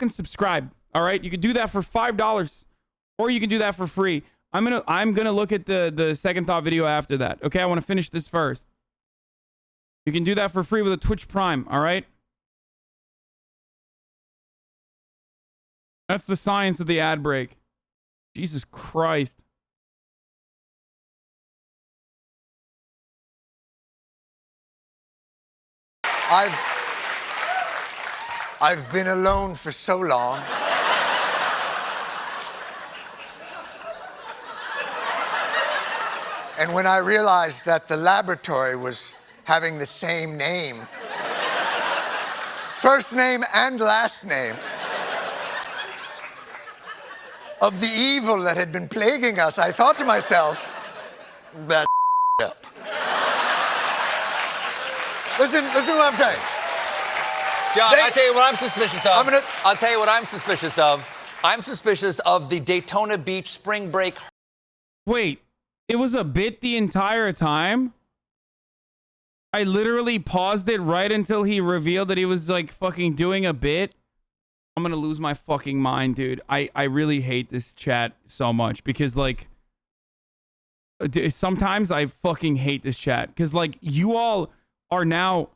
fucking subscribe. All right, you can do that for $5, or you can do that for free. I'm gonna look at the second thought video after that. Okay, I want to finish this first. You can do that for free with a Twitch Prime. All right. That's the science of the ad break. Jesus Christ. I've been alone for so long. And when I realized that the laboratory was having the same name, first name and last name, of the evil that had been plaguing us, I thought to myself, that's up. Listen to what I'm saying. John, I'll tell you what I'm suspicious of. I'll tell you what I'm suspicious of. I'm suspicious of the Daytona Beach spring break. Wait, it was a bit the entire time? I literally paused it right until he revealed that he was like fucking doing a bit. I'm gonna lose my fucking mind, dude. I really hate this chat so much because like sometimes I fucking hate this chat because like you all are now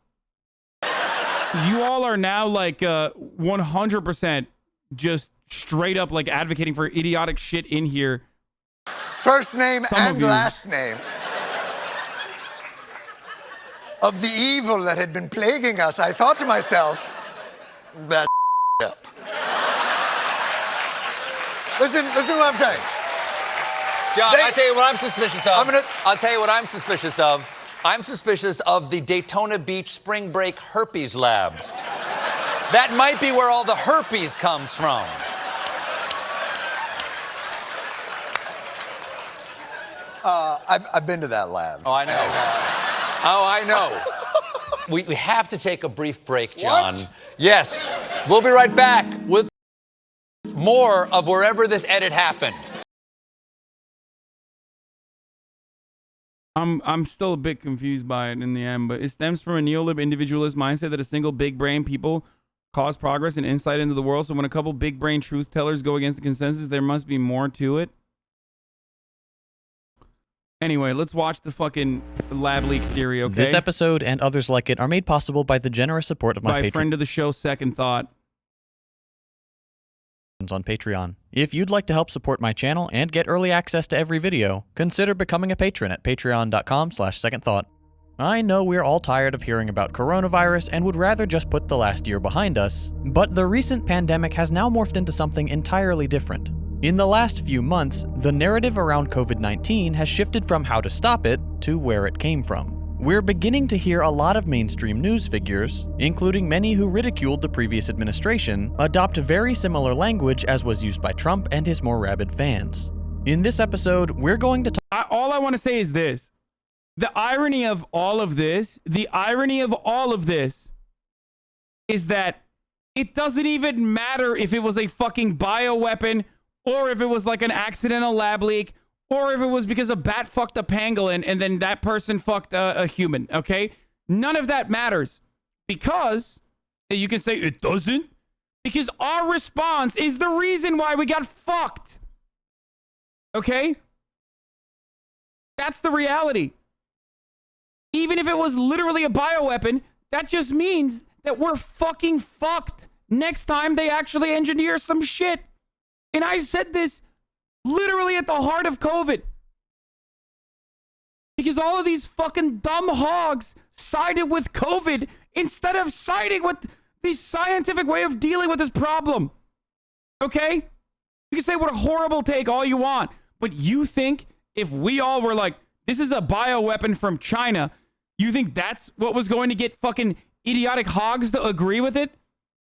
like 100% just straight up like advocating for idiotic shit in here. First name and last name of the evil that had been plaguing us, I thought to myself, that's up. Listen to what I'm saying. John, I'll tell you what I'm suspicious of. I'll tell you what I'm suspicious of. I'm suspicious of the Daytona Beach spring break herpes lab. That might be where all the herpes comes from. I've been to that lab. Oh, I know. I know. We have to take a brief break, John. What? Yes. We'll be right back with more of wherever this edit happened. I'm still a bit confused by it in the end, but it stems from a neolib individualist mindset that a single big brain people cause progress and insight into the world. So when a couple big brain truth tellers go against the consensus, there must be more to it. Anyway, let's watch the fucking lab leak theory, okay? This episode and others like it are made possible by the generous support of my By friend of the show, Second Thought. On Patreon. If you'd like to help support my channel and get early access to every video, consider becoming a patron at patreon.com/secondthought. I know we're all tired of hearing about coronavirus and would rather just put the last year behind us, but the recent pandemic has now morphed into something entirely different. In the last few months, the narrative around COVID-19 has shifted from how to stop it to where it came from. We're beginning to hear a lot of mainstream news figures, including many who ridiculed the previous administration, adopt very similar language as was used by Trump and his more rabid fans. In this episode, we're going to all I want to say is this. The irony of all of this is that it doesn't even matter if it was a fucking bioweapon or if it was like an accidental lab leak or if it was because a bat fucked a pangolin and then that person fucked a human, okay? None of that matters because you can say it doesn't because our response is the reason why we got fucked, okay? That's the reality. Even if it was literally a bioweapon, that just means that we're fucking fucked next time they actually engineer some shit. And I said this literally at the heart of COVID. Because all of these fucking dumb hogs sided with COVID instead of siding with the scientific way of dealing with this problem. Okay? You can say what a horrible take all you want, but you think if we all were like, this is a bioweapon from China, you think that's what was going to get fucking idiotic hogs to agree with it?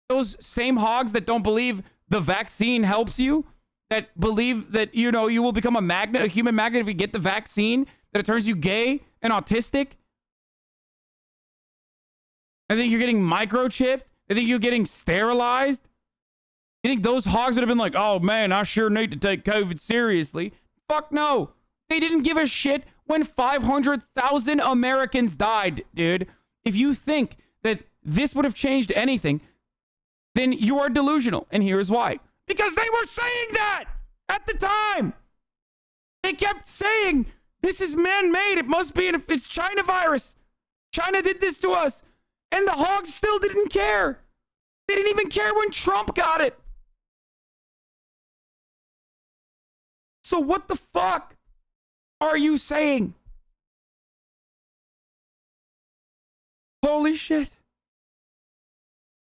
Those same hogs that don't believe the vaccine helps you, that believe that, you know, you will become a magnet, a human magnet if you get the vaccine, that it turns you gay and autistic. I think you're getting microchipped. I think you're getting sterilized. You think those hogs would have been like, oh man, I sure need to take COVID seriously. Fuck no. They didn't give a shit when 500,000 Americans died, dude. If you think that this would have changed anything, then you are delusional. And here's why. Because they were saying that at the time. They kept saying, this is man-made. It must be, it's China virus. China did this to us. And the hogs still didn't care. They didn't even care when Trump got it. So what the fuck are you saying? Holy shit.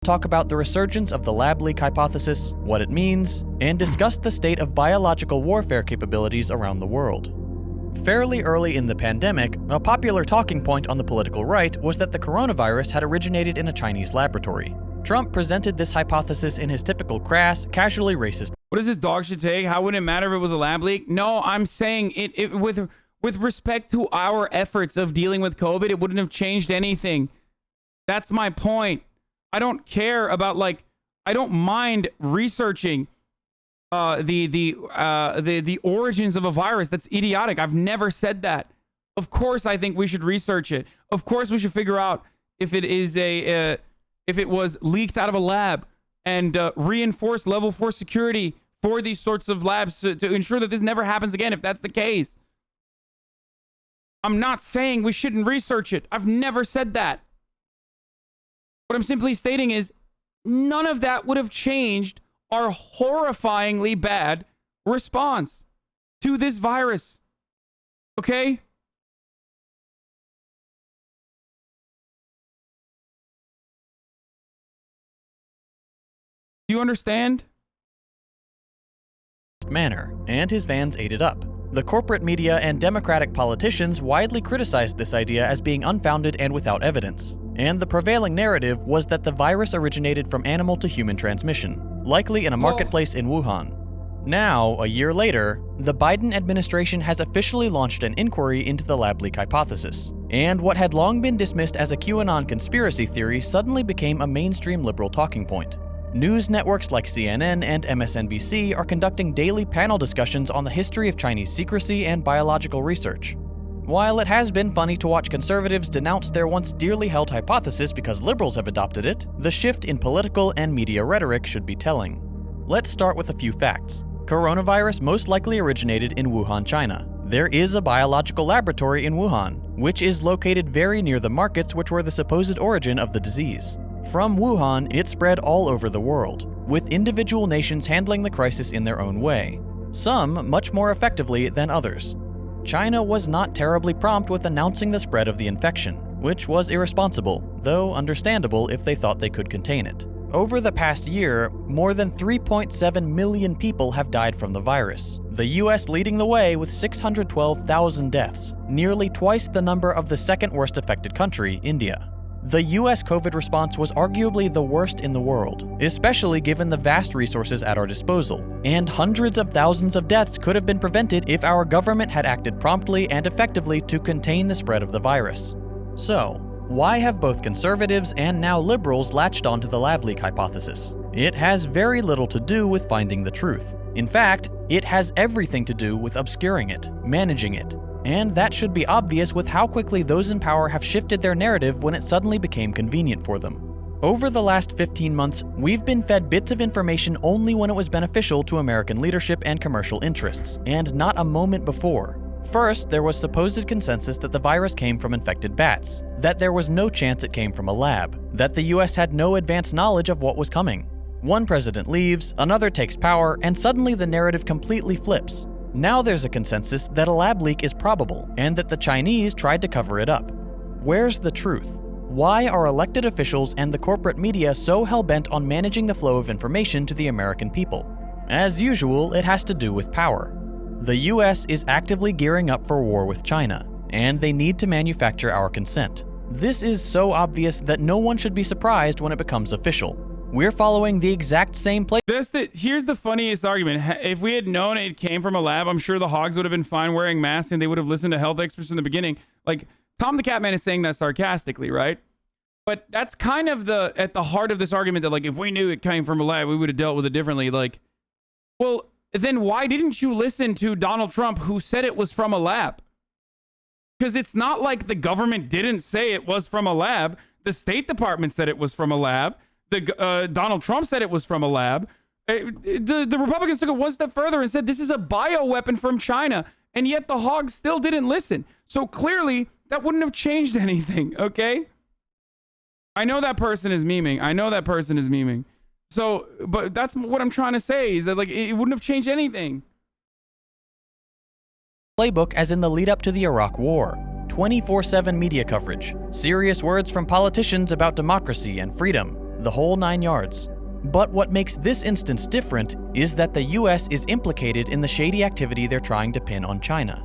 Talk about the resurgence of the lab leak hypothesis, what it means, and discuss the state of biological warfare capabilities around the world. Fairly early in the pandemic, a popular talking point on the political right was that the coronavirus had originated in a Chinese laboratory. Trump presented this hypothesis in his typical crass, casually racist. What does this dog should take? How would it matter if it was a lab leak? No, I'm saying it with respect to our efforts of dealing with COVID, it wouldn't have changed anything. That's my point. I don't care about, like, I don't mind researching the origins of a virus. That's idiotic. I've never said that. Of course, I think we should research it. Of course, we should figure out if it is if it was leaked out of a lab and reinforce level 4 security for these sorts of labs to ensure that this never happens again. If that's the case, I'm not saying we shouldn't research it. I've never said that. What I'm simply stating is none of that would have changed our horrifyingly bad response to this virus. Okay? Do you understand? Manner, and his fans ate it up. The corporate media and Democratic politicians widely criticized this idea as being unfounded and without evidence. And the prevailing narrative was that the virus originated from animal to human transmission, likely in a marketplace in Wuhan. Now, a year later, the Biden administration has officially launched an inquiry into the lab leak hypothesis, and what had long been dismissed as a QAnon conspiracy theory suddenly became a mainstream liberal talking point. News networks like CNN and MSNBC are conducting daily panel discussions on the history of Chinese secrecy and biological research. While it has been funny to watch conservatives denounce their once dearly held hypothesis because liberals have adopted it, the shift in political and media rhetoric should be telling. Let's start with a few facts. Coronavirus most likely originated in Wuhan, China. There is a biological laboratory in Wuhan, which is located very near the markets which were the supposed origin of the disease. From Wuhan, it spread all over the world, with individual nations handling the crisis in their own way, some much more effectively than others. China was not terribly prompt with announcing the spread of the infection, which was irresponsible, though understandable if they thought they could contain it. Over the past year, more than 3.7 million people have died from the virus, the US leading the way with 612,000 deaths, nearly twice the number of the second worst affected country, India. The US COVID response was arguably the worst in the world, especially given the vast resources at our disposal, and hundreds of thousands of deaths could have been prevented if our government had acted promptly and effectively to contain the spread of the virus. So, why have both conservatives and now liberals latched onto the lab leak hypothesis? It has very little to do with finding the truth. In fact, it has everything to do with obscuring it, managing it. And that should be obvious with how quickly those in power have shifted their narrative when it suddenly became convenient for them. Over the last 15 months, we've been fed bits of information only when it was beneficial to American leadership and commercial interests, and not a moment before. First, there was supposed consensus that the virus came from infected bats, that there was no chance it came from a lab, that the US had no advanced knowledge of what was coming. One president leaves, another takes power, and suddenly the narrative completely flips. Now there's a consensus that a lab leak is probable, and that the Chinese tried to cover it up. Where's the truth? Why are elected officials and the corporate media so hell-bent on managing the flow of information to the American people? As usual, it has to do with power. The US is actively gearing up for war with China, and they need to manufacture our consent. This is so obvious that no one should be surprised when it becomes official. We're following the exact same play. Here's the funniest argument. If we had known it came from a lab, I'm sure the hogs would have been fine wearing masks and they would have listened to health experts in the beginning. Like, Tom the Catman is saying that sarcastically, right? But that's kind of at the heart of this argument that, like, if we knew it came from a lab, we would have dealt with it differently. Like, well, then why didn't you listen to Donald Trump, who said it was from a lab? Because it's not like the government didn't say it was from a lab. The State Department said it was from a lab. Donald Trump said it was from a lab. The Republicans took it one step further and said this is a bioweapon from China, and yet the hogs still didn't listen. So clearly, that wouldn't have changed anything, okay? I know that person is memeing. So, but that's what I'm trying to say, is that, like, it wouldn't have changed anything. Playbook as in the lead up to the Iraq War. 24/7 media coverage. Serious words from politicians about democracy and freedom. The whole 9 yards. But what makes this instance different is that the US is implicated in the shady activity they're trying to pin on China.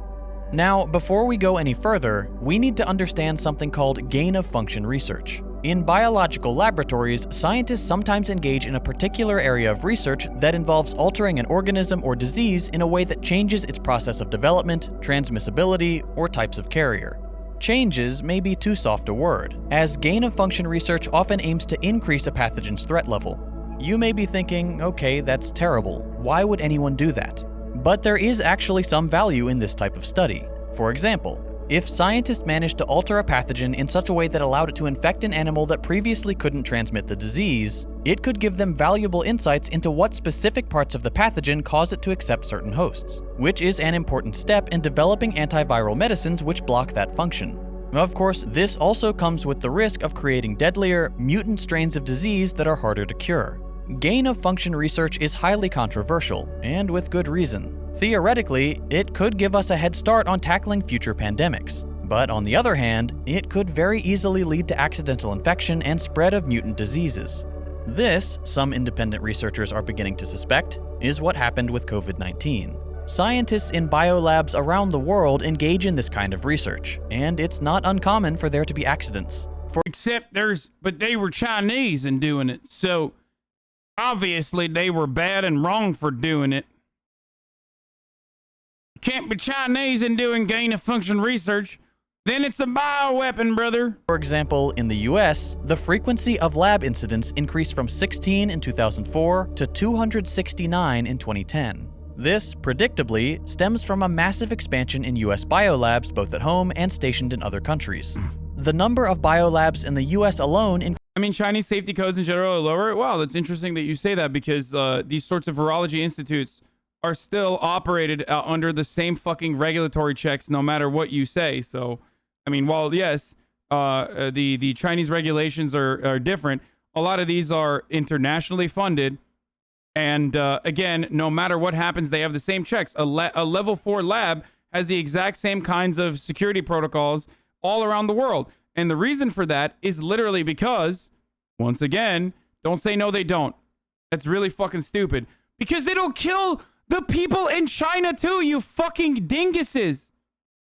Now, before we go any further, we need to understand something called gain-of-function research. In biological laboratories, scientists sometimes engage in a particular area of research that involves altering an organism or disease in a way that changes its process of development, transmissibility, or types of carrier. Changes may be too soft a word, as gain-of-function research often aims to increase a pathogen's threat level. You may be thinking, okay, that's terrible. Why would anyone do that? But there is actually some value in this type of study. For example, if scientists managed to alter a pathogen in such a way that allowed it to infect an animal that previously couldn't transmit the disease, it could give them valuable insights into what specific parts of the pathogen cause it to accept certain hosts, which is an important step in developing antiviral medicines which block that function. Of course, this also comes with the risk of creating deadlier, mutant strains of disease that are harder to cure. Gain-of-function research is highly controversial, and with good reason. Theoretically, it could give us a head start on tackling future pandemics. But on the other hand, it could very easily lead to accidental infection and spread of mutant diseases. This, some independent researchers are beginning to suspect, is what happened with COVID-19. Scientists in biolabs around the world engage in this kind of research, and it's not uncommon for there to be accidents. But they were Chinese in doing it, so obviously they were bad and wrong for doing it. Can't be Chinese in doing gain-of-function research. Then it's a bioweapon, brother. For example, in the US, the frequency of lab incidents increased from 16 in 2004 to 269 in 2010. This, predictably, stems from a massive expansion in US biolabs both at home and stationed in other countries. The number of biolabs in the US alone Chinese safety codes in general are lower. Wow, that's interesting that you say that, because these sorts of virology institutes are still operated under the same fucking regulatory checks no matter what you say. So, while yes, the Chinese regulations are different, a lot of these are internationally funded. And again, no matter what happens, they have the same checks. A level 4 lab has the exact same kinds of security protocols all around the world. And the reason for that is literally because, once again, don't say no, they don't. That's really fucking stupid. Because they don't kill the people in China too, you fucking dinguses.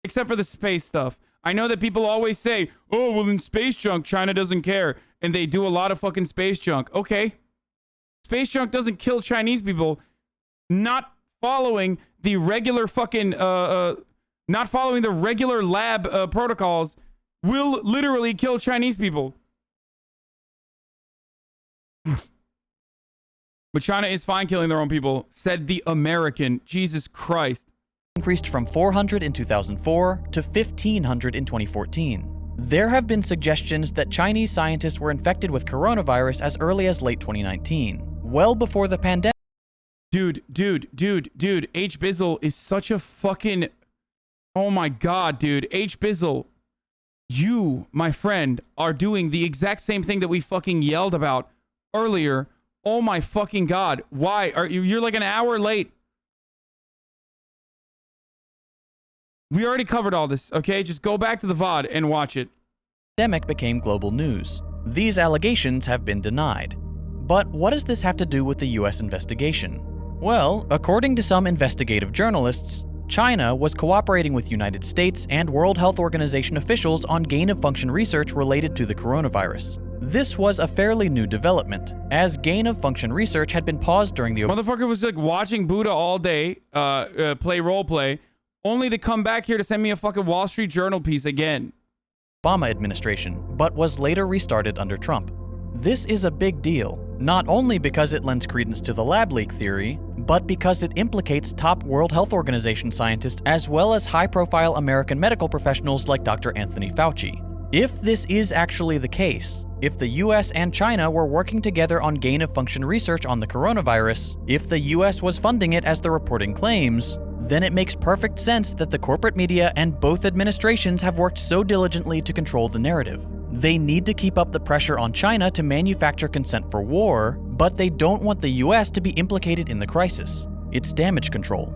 Except for the space stuff. I know that people always say, oh, well, in space junk, China doesn't care. And they do a lot of fucking space junk. Okay. Space junk doesn't kill Chinese people. Not following the regular fucking, not following the regular lab protocols will literally kill Chinese people. But China is fine killing their own people, said the American. Jesus Christ. Increased from 400 in 2004 to 1,500 in 2014. There have been suggestions that Chinese scientists were infected with coronavirus as early as late 2019, well before the pandemic. Dude. H. Bizzle is such a fucking... Oh my god, dude. H. Bizzle, you, my friend, are doing the exact same thing that we fucking yelled about earlier. Oh my fucking god. Why? You're like an hour late. We already covered all this, okay? Just go back to the VOD and watch it. Pandemic became global news. These allegations have been denied. But what does this have to do with the US investigation? Well, according to some investigative journalists, China was cooperating with United States and World Health Organization officials on gain-of-function research related to the coronavirus. This was a fairly new development, as gain-of-function research had been paused during the... Motherfucker was like watching Buddha all day, play roleplay, only to come back here to send me a fucking Wall Street Journal piece again. Obama administration, but was later restarted under Trump. This is a big deal, not only because it lends credence to the lab leak theory, but because it implicates top World Health Organization scientists as well as high-profile American medical professionals like Dr. Anthony Fauci. If this is actually the case, if the US and China were working together on gain-of-function research on the coronavirus, if the US was funding it as the reporting claims, then it makes perfect sense that the corporate media and both administrations have worked so diligently to control the narrative. They need to keep up the pressure on China to manufacture consent for war, but they don't want the US to be implicated in the crisis. It's damage control.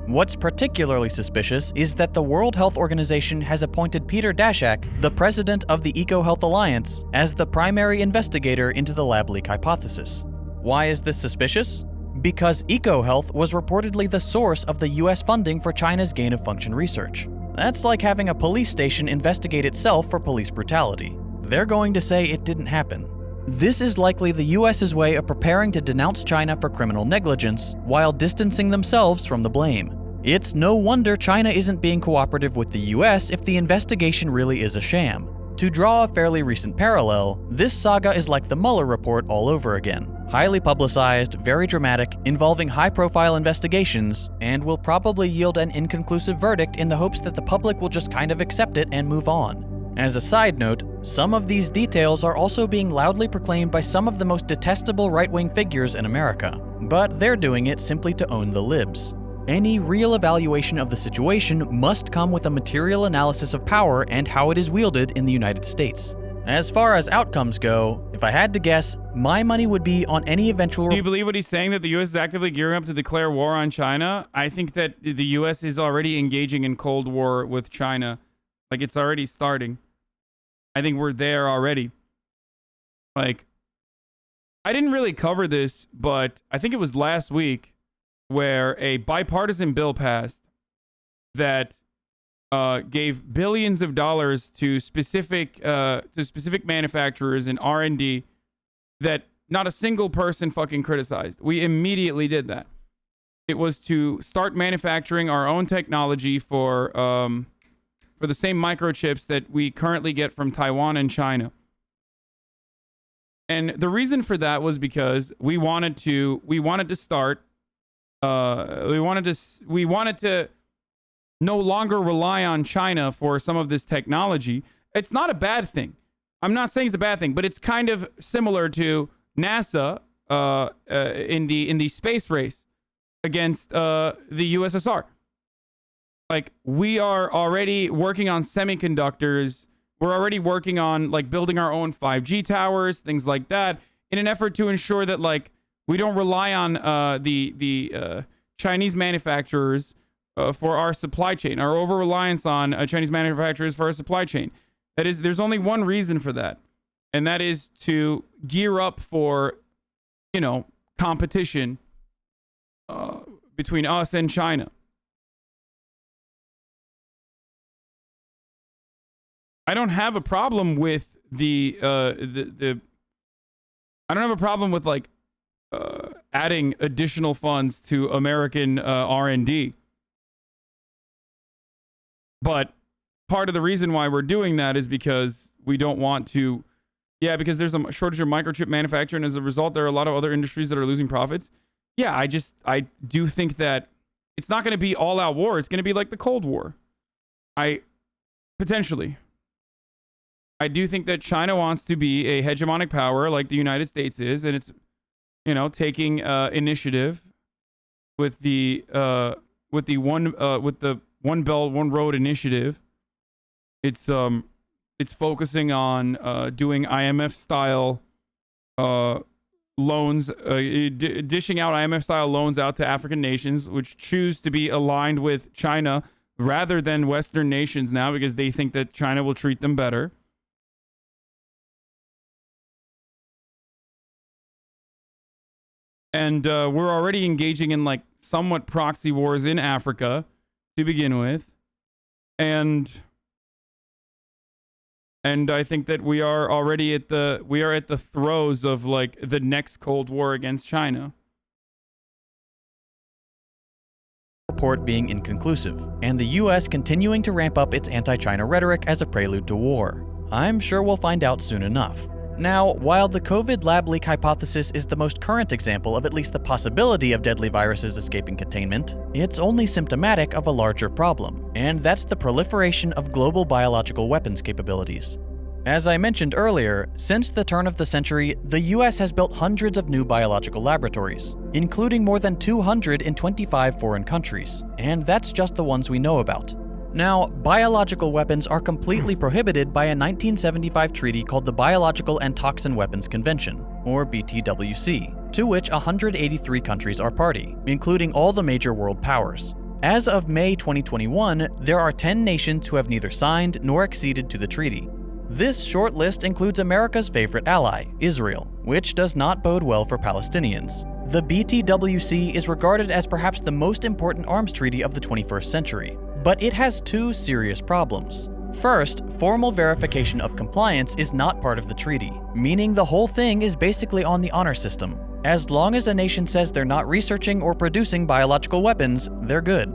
What's particularly suspicious is that the World Health Organization has appointed Peter Daszak, the president of the EcoHealth Alliance, as the primary investigator into the lab leak hypothesis. Why is this suspicious? Because EcoHealth was reportedly the source of the US funding for China's gain-of-function research. That's like having a police station investigate itself for police brutality. They're going to say it didn't happen. This is likely the US's way of preparing to denounce China for criminal negligence while distancing themselves from the blame. It's no wonder China isn't being cooperative with the US if the investigation really is a sham. To draw a fairly recent parallel, this saga is like the Mueller report all over again. Highly publicized, very dramatic, involving high-profile investigations, and will probably yield an inconclusive verdict in the hopes that the public will just kind of accept it and move on. As a side note, some of these details are also being loudly proclaimed by some of the most detestable right-wing figures in America, but they're doing it simply to own the libs. Any real evaluation of the situation must come with a material analysis of power and how it is wielded in the United States. As far as outcomes go, if I had to guess, my money would be on any eventual... Do you believe what he's saying, that the U.S. is actively gearing up to declare war on China? I think that the U.S. is already engaging in Cold War with China. Like, it's already starting. I think we're there already. Like, I didn't really cover this, but I think it was last week where a bipartisan bill passed that gave billions of dollars to specific manufacturers and R&D that not a single person fucking criticized. We immediately did that. It was to start manufacturing our own technology for the same microchips that we currently get from Taiwan and China. And the reason for that was because we wanted to no longer rely on China for some of this technology. It's not a bad thing. I'm not saying it's a bad thing, but it's kind of similar to NASA in the space race against the USSR. Like, we are already working on semiconductors. We're already working on, like, building our own 5G towers, things like that, in an effort to ensure that, like, we don't rely on the Chinese manufacturers for our supply chain, our over-reliance on Chinese manufacturers for our supply chain. That is, there's only one reason for that, and that is to gear up for, you know, competition between us and China. I don't have a problem with I don't have a problem with, like, adding additional funds to American R&D. But part of the reason why we're doing that is because we don't want to, because there's a shortage of microchip manufacturing, and as a result, there are a lot of other industries that are losing profits. Yeah, I do think that it's not going to be all-out war. It's going to be like the Cold War. Potentially. I do think that China wants to be a hegemonic power like the United States is, and it's, you know, taking initiative with the One Belt, One Road initiative. It's focusing on doing IMF style loans, dishing out IMF style loans out to African nations, which choose to be aligned with China rather than Western nations now because they think that China will treat them better. And we're already engaging in, like, somewhat proxy wars in Africa to begin with. And I think that we are already at the throes of, like, the next Cold War against China. Report being inconclusive, and the US continuing to ramp up its anti-China rhetoric as a prelude to war. I'm sure we'll find out soon enough. Now, while the COVID lab leak hypothesis is the most current example of at least the possibility of deadly viruses escaping containment, it's only symptomatic of a larger problem, and that's the proliferation of global biological weapons capabilities. As I mentioned earlier, since the turn of the century, the US has built hundreds of new biological laboratories, including more than 200 in 25 foreign countries, and that's just the ones we know about. Now, biological weapons are completely prohibited by a 1975 treaty called the Biological and Toxin Weapons Convention, or BTWC, to which 183 countries are party, including all the major world powers. As of May 2021, there are 10 nations who have neither signed nor acceded to the treaty. This short list includes America's favorite ally, Israel, which does not bode well for Palestinians. The BTWC is regarded as perhaps the most important arms treaty of the 21st century, but it has two serious problems. First, formal verification of compliance is not part of the treaty, meaning the whole thing is basically on the honor system. As long as a nation says they're not researching or producing biological weapons, they're good.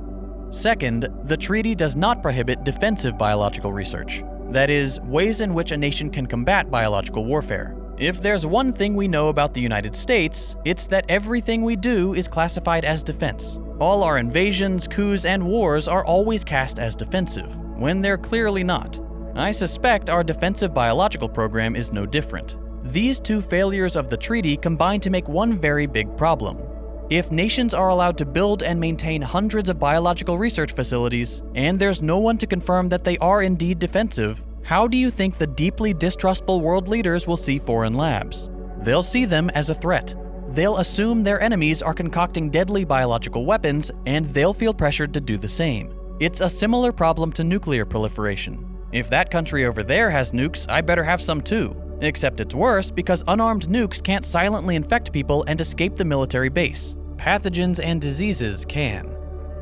Second, the treaty does not prohibit defensive biological research. That is, ways in which a nation can combat biological warfare. If there's one thing we know about the United States, it's that everything we do is classified as defense. All our invasions, coups, and wars are always cast as defensive, when they're clearly not. I suspect our defensive biological program is no different. These two failures of the treaty combine to make one very big problem. If nations are allowed to build and maintain hundreds of biological research facilities, and there's no one to confirm that they are indeed defensive, how do you think the deeply distrustful world leaders will see foreign labs? They'll see them as a threat. They'll assume their enemies are concocting deadly biological weapons, and they'll feel pressured to do the same. It's a similar problem to nuclear proliferation. If that country over there has nukes, I better have some too. Except it's worse because unarmed nukes can't silently infect people and escape the military base. Pathogens and diseases can.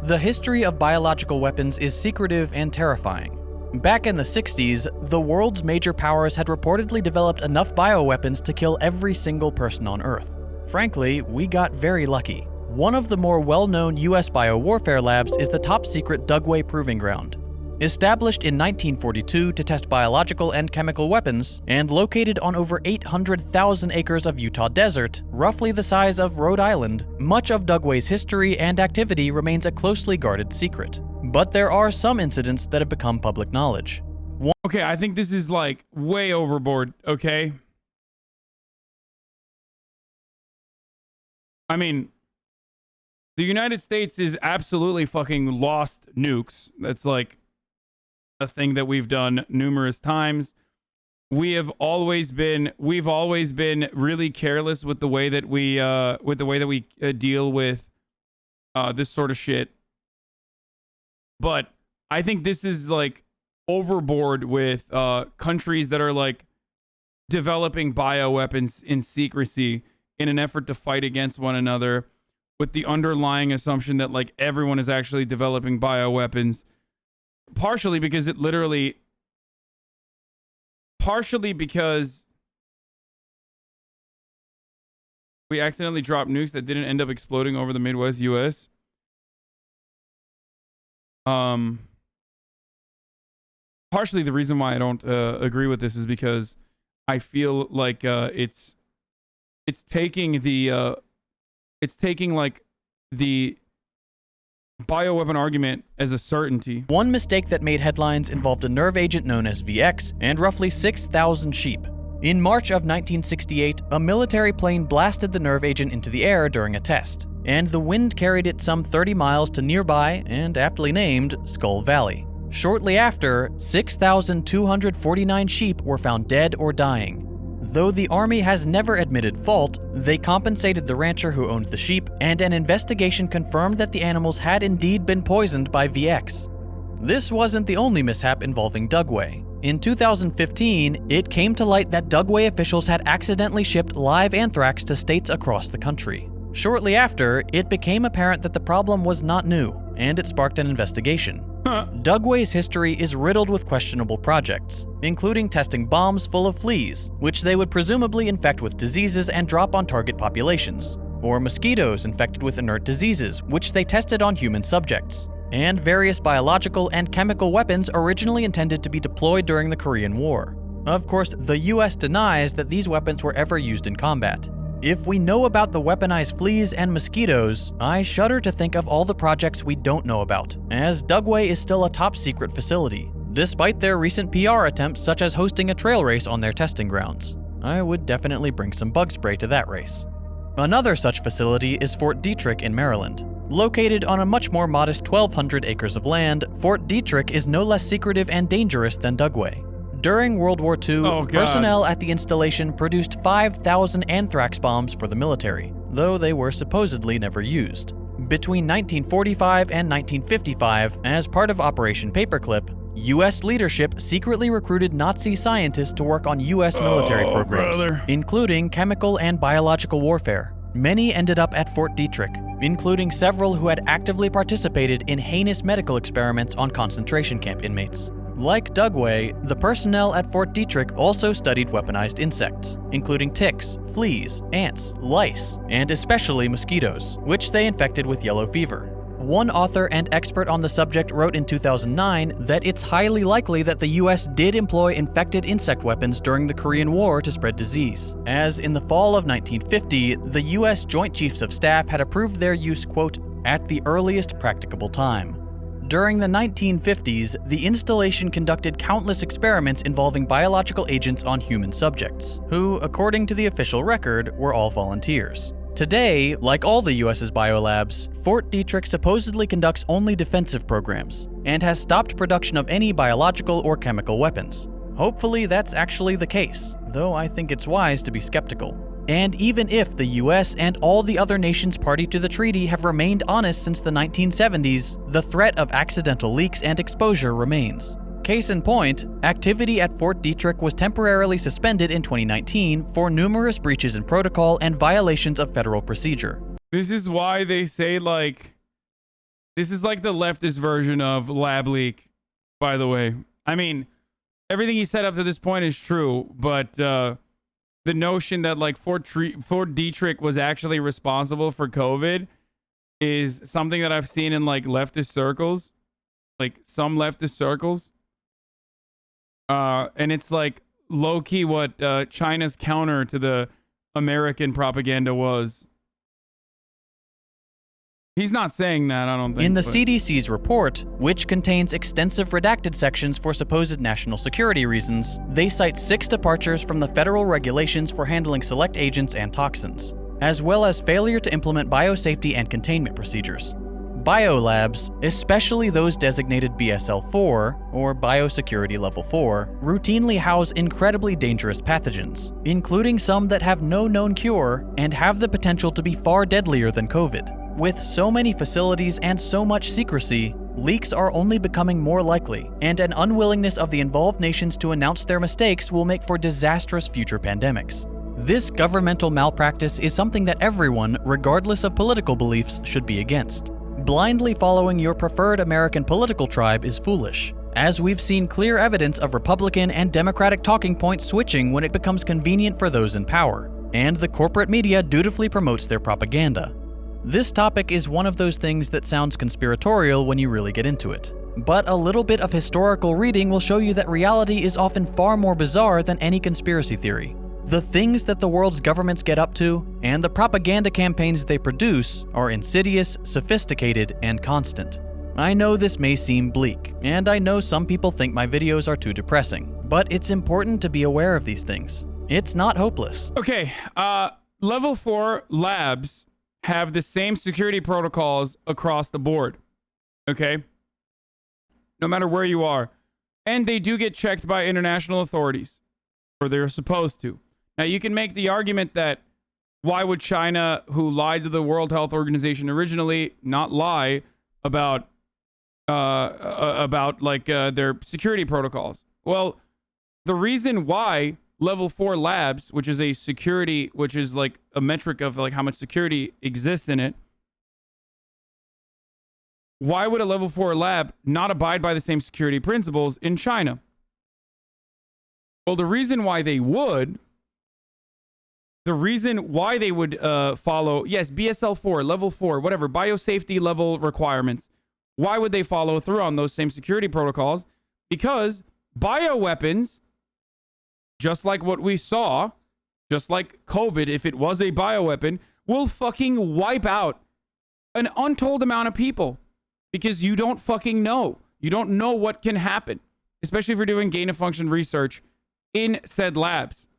The history of biological weapons is secretive and terrifying. Back in the 60s, the world's major powers had reportedly developed enough bioweapons to kill every single person on Earth. Frankly, we got very lucky. One of the more well-known US biowarfare labs is the top-secret Dugway Proving Ground. Established in 1942 to test biological and chemical weapons, and located on over 800,000 acres of Utah desert, roughly the size of Rhode Island, much of Dugway's history and activity remains a closely guarded secret. But there are some incidents that have become public knowledge. Okay, I think this is like way overboard, okay? I mean, the United States is absolutely fucking lost nukes. That's like a thing that we've done numerous times. We've always been really careless with the way that we deal with this sort of shit. But I think this is like overboard with countries that are like developing bioweapons in secrecy in an effort to fight against one another, with the underlying assumption that like everyone is actually developing bioweapons. Partially because we accidentally dropped nukes that didn't end up exploding over the Midwest US. Partially the reason why I don't agree with this is because I feel like it's taking like the bioweapon argument as a certainty. One mistake that made headlines involved a nerve agent known as VX and roughly 6,000 sheep. In March of 1968, a military plane blasted the nerve agent into the air during a test, and the wind carried it some 30 miles to nearby, and aptly named, Skull Valley. Shortly after, 6,249 sheep were found dead or dying. Though the Army has never admitted fault, they compensated the rancher who owned the sheep, and an investigation confirmed that the animals had indeed been poisoned by VX. This wasn't the only mishap involving Dugway. In 2015, it came to light that Dugway officials had accidentally shipped live anthrax to states across the country. Shortly after, it became apparent that the problem was not new, and it sparked an investigation. Dugway's history is riddled with questionable projects, including testing bombs full of fleas, which they would presumably infect with diseases and drop on target populations, or mosquitoes infected with inert diseases, which they tested on human subjects, and various biological and chemical weapons originally intended to be deployed during the Korean War. Of course, the US denies that these weapons were ever used in combat. If we know about the weaponized fleas and mosquitoes, I shudder to think of all the projects we don't know about, as Dugway is still a top-secret facility. despite their recent PR attempts such as hosting a trail race on their testing grounds. I would definitely bring some bug spray to that race. Another such facility is Fort Detrick in Maryland. Located on a much more modest 1,200 acres of land, Fort Detrick is no less secretive and dangerous than Dugway. During World War II, personnel at the installation produced 5,000 anthrax bombs for the military, though they were supposedly never used. Between 1945 and 1955, as part of Operation Paperclip, U.S. leadership secretly recruited Nazi scientists to work on U.S. military programs, including chemical and biological warfare. Many ended up at Fort Detrick, including several who had actively participated in heinous medical experiments on concentration camp inmates. Like Dugway, the personnel at Fort Detrick also studied weaponized insects, including ticks, fleas, ants, lice, and especially mosquitoes, which they infected with yellow fever. One author and expert on the subject wrote in 2009 that it's highly likely that the US did employ infected insect weapons during the Korean War to spread disease, as in the fall of 1950, the US Joint Chiefs of Staff had approved their use, quote, at the earliest practicable time. During the 1950s, the installation conducted countless experiments involving biological agents on human subjects, who, according to the official record, were all volunteers. Today, like all the US's biolabs, Fort Detrick supposedly conducts only defensive programs, and has stopped production of any biological or chemical weapons. Hopefully that's actually the case, though I think it's wise to be skeptical. And even if the US and all the other nations party to the treaty have remained honest since the 1970s, the threat of accidental leaks and exposure remains. Case in point, activity at Fort Detrick was temporarily suspended in 2019 for numerous breaches in protocol and violations of federal procedure. This is why they say, like, this is like the leftist version of lab leak, by the way. I mean, everything he said up to this point is true, but the notion that like Fort Detrick was actually responsible for COVID is something that I've seen in like leftist circles, like some leftist circles. And it's like low-key what China's counter to the American propaganda was. He's not saying that, I don't think. In the CDC's report, which contains extensive redacted sections for supposed national security reasons, they cite 6 departures from the federal regulations for handling select agents and toxins, as well as failure to implement biosafety and containment procedures. Biolabs, especially those designated BSL-4, or Biosecurity Level 4, routinely house incredibly dangerous pathogens, including some that have no known cure and have the potential to be far deadlier than COVID. With so many facilities and so much secrecy, leaks are only becoming more likely, and an unwillingness of the involved nations to announce their mistakes will make for disastrous future pandemics. This governmental malpractice is something that everyone, regardless of political beliefs, should be against. Blindly following your preferred American political tribe is foolish, as we've seen clear evidence of Republican and Democratic talking points switching when it becomes convenient for those in power, and the corporate media dutifully promotes their propaganda. This topic is one of those things that sounds conspiratorial when you really get into it, but a little bit of historical reading will show you that reality is often far more bizarre than any conspiracy theory. The things that the world's governments get up to, and the propaganda campaigns they produce, are insidious, sophisticated, and constant. I know this may seem bleak, and I know some people think my videos are too depressing, but it's important to be aware of these things. It's not hopeless. Okay, level 4 labs have the same security protocols across the board, okay? No matter where you are. And they do get checked by international authorities, or they're supposed to. Now, you can make the argument that why would China, who lied to the World Health Organization originally, not lie about their security protocols? Well, the reason why level 4 labs, which is a security, which is like a metric of like how much security exists in it, why would a level 4 lab not abide by the same security principles in China? Well, the reason why they would follow, yes, BSL-4, level 4, whatever, biosafety level requirements. Why would they follow through on those same security protocols? Because bioweapons, just like what we saw, just like COVID, if it was a bioweapon, will fucking wipe out an untold amount of people because you don't fucking know. You don't know what can happen. especially if you're doing gain of function research in said labs,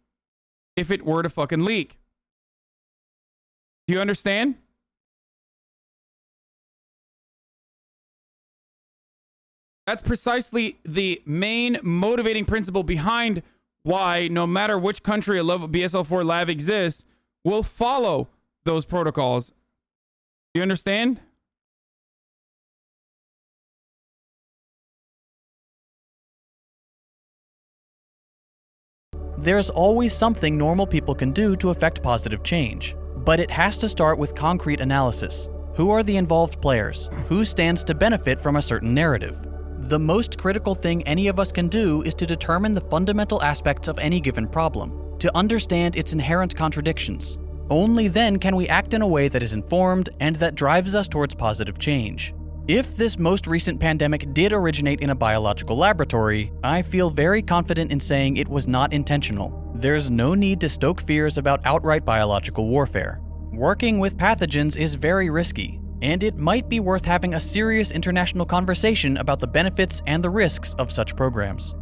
if it were to fucking leak. Do you understand? That's precisely the main motivating principle behind why no matter which country a BSL-4 lab exists, we'll follow those protocols. Do you understand? There's always something normal people can do to affect positive change, but it has to start with concrete analysis. Who are the involved players? Who stands to benefit from a certain narrative? The most critical thing any of us can do is to determine the fundamental aspects of any given problem, to understand its inherent contradictions. Only then can we act in a way that is informed and that drives us towards positive change. If this most recent pandemic did originate in a biological laboratory, I feel very confident in saying it was not intentional. There's no need to stoke fears about outright biological warfare. Working with pathogens is very risky, and it might be worth having a serious international conversation about the benefits and the risks of such programs.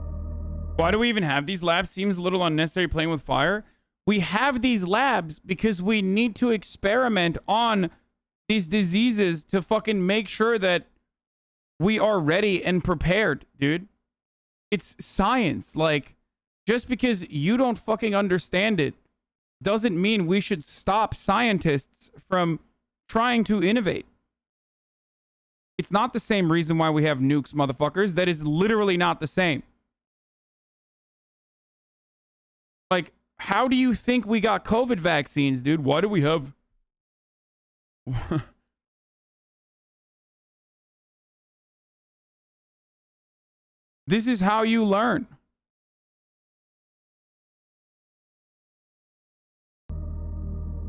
Why do we even have these labs? Seems a little unnecessary playing with fire. We have these labs because we need to experiment on these diseases to fucking make sure that we are ready and prepared, dude. It's science. Like, just because you don't fucking understand it doesn't mean we should stop scientists from trying to innovate. It's not the same reason why we have nukes, motherfuckers. That is literally not the same. Like, how do you think we got COVID vaccines, dude? Why do we have... This is how you learn.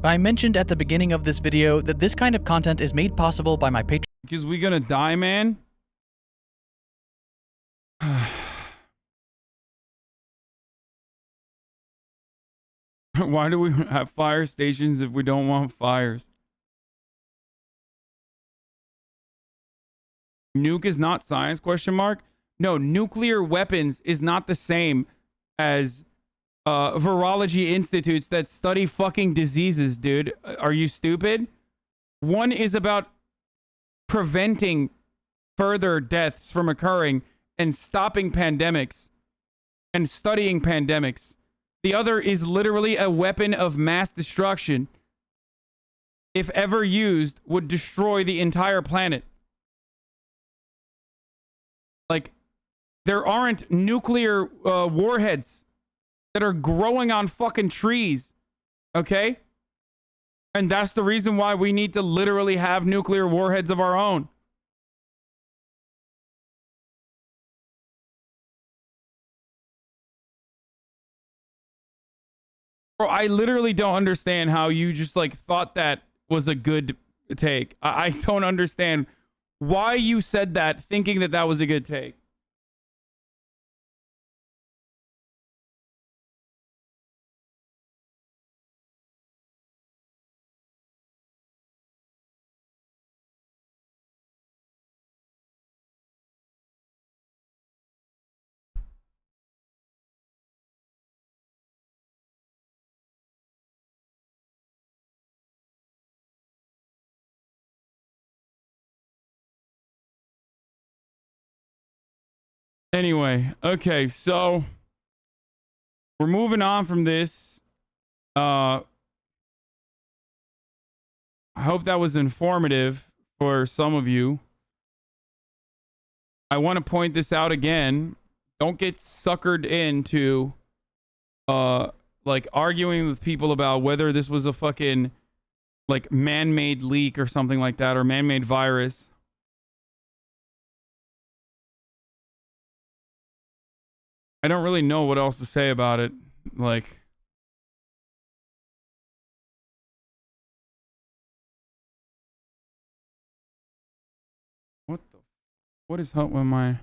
I mentioned at the beginning of this video that this kind of content is made possible by my Patreon. Because we gonna die, man? Why do we have fire stations if we don't want fires? Nuke is not science, question mark? No, nuclear weapons is not the same as virology institutes that study fucking diseases, dude. Are you stupid? One is about preventing further deaths from occurring and stopping pandemics and studying pandemics. The other is literally a weapon of mass destruction. If ever used, would destroy the entire planet. Like, there aren't nuclear warheads that are growing on fucking trees, okay? And that's the reason why we need to literally have nuclear warheads of our own. Bro, I literally don't understand how you just like thought that was a good take. I don't understand why you said that thinking that that was a good take. Anyway, okay, so we're moving on from this. I hope that was informative for some of you. I want to point this out again. Don't get suckered into like arguing with people about whether this was a fucking like man-made leak or something like that, or man-made virus. I don't really know what else to say about it. Like, what is up with my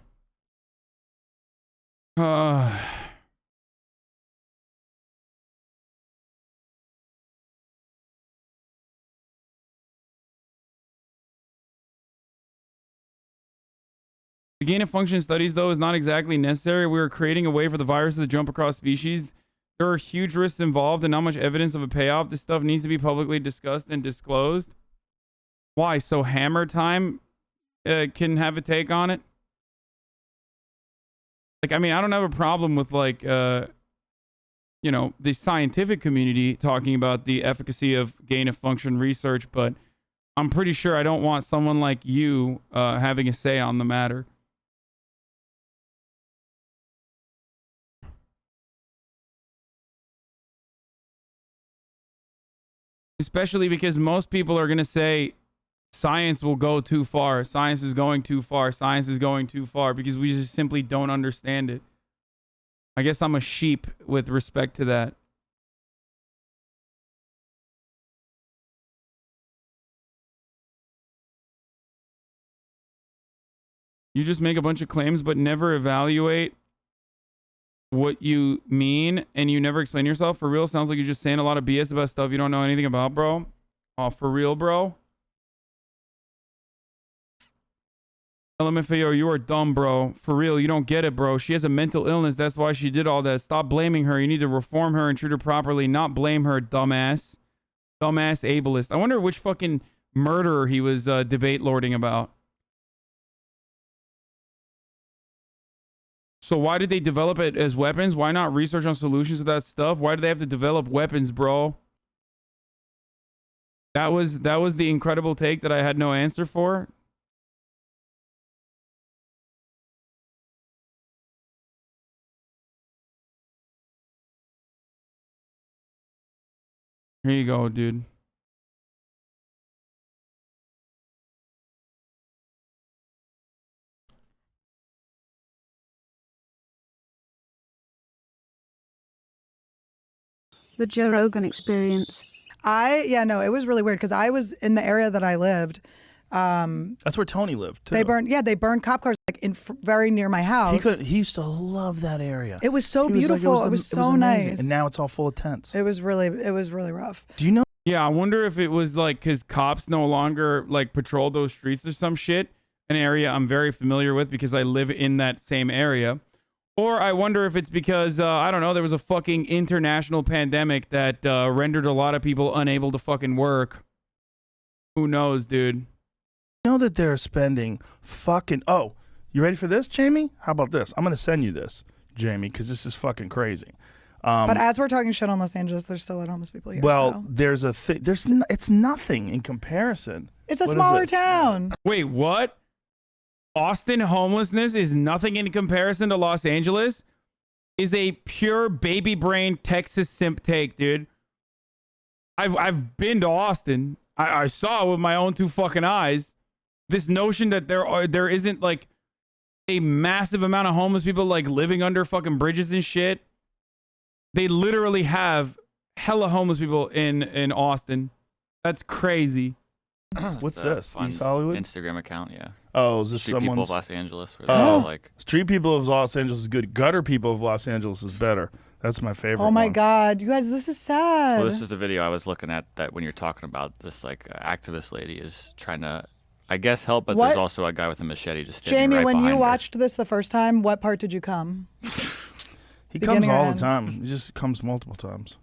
The gain of function studies, though, is not exactly necessary. We are creating a way for the virus to jump across species. There are huge risks involved and not much evidence of a payoff. This stuff needs to be publicly discussed and disclosed. Why? So Hammer Time can have a take on it? Like, I mean, I don't have a problem with, like, you know, the scientific community talking about the efficacy of gain of function research, but I'm pretty sure I don't want someone like you having a say on the matter. Especially because most people are going to say science will go too far. Science is going too far. Science is going too far because we just simply don't understand it. I guess I'm a sheep with respect to that. You just make a bunch of claims but never evaluate what you mean, and you never explain yourself. For real, sounds like you're just saying a lot of BS about stuff you don't know anything about, bro. Oh, for real, bro? LMFAO, you are dumb, bro. For real, you don't get it, bro. She has a mental illness. That's why she did all that. Stop blaming her. You need to reform her and treat her properly, not blame her, dumbass. Dumbass ableist. I wonder which fucking murderer he was debate lording about. So why did they develop it as weapons? Why not research on solutions to that stuff? Why do they have to develop weapons, bro? That was the incredible take that I had no answer for. Here you go, dude. The Joe Rogan Experience. No, it was really weird because I was in the area that I lived. That's where Tony lived too. They burned cop cars like very near my house. He used to love that area. It was so beautiful. It was so nice. And now it's all full of tents. It was really rough. Do you know? Yeah, I wonder if it was like because cops no longer like patrol those streets or some shit. An area I'm very familiar with because I live in that same area. Or I wonder if it's because, I don't know, there was a fucking international pandemic that rendered a lot of people unable to fucking work. Who knows, dude? You know that they're spending fucking... Oh, you ready for this, Jamie? How about this? I'm going to send you this, Jamie, because this is fucking crazy. But as we're talking shit on Los Angeles, there's still a lot of homeless people here. Well, so. there's a thing. It's nothing in comparison. It's a smaller town. Wait, what? Austin homelessness is nothing in comparison to Los Angeles? Is a pure baby brain Texas simp take, dude. I've been to Austin. I saw it with my own two fucking eyes. This notion that there isn't like a massive amount of homeless people like living under fucking bridges and shit. They literally have hella homeless people in Austin. That's crazy. What's this? East Hollywood? Instagram account, yeah. Oh, is this Street someone's... People of Los Angeles. Where like... Street People of Los Angeles is good. Gutter People of Los Angeles is better. That's my favorite Oh my one. God. You guys, this is sad. Well, this is the video I was looking at that when you're talking about this like activist lady is trying to, I guess, help, but there's also a guy with a machete just standing Jamie, right when behind you her. watched this the first time, what part did you come? He comes all the time. He just comes multiple times.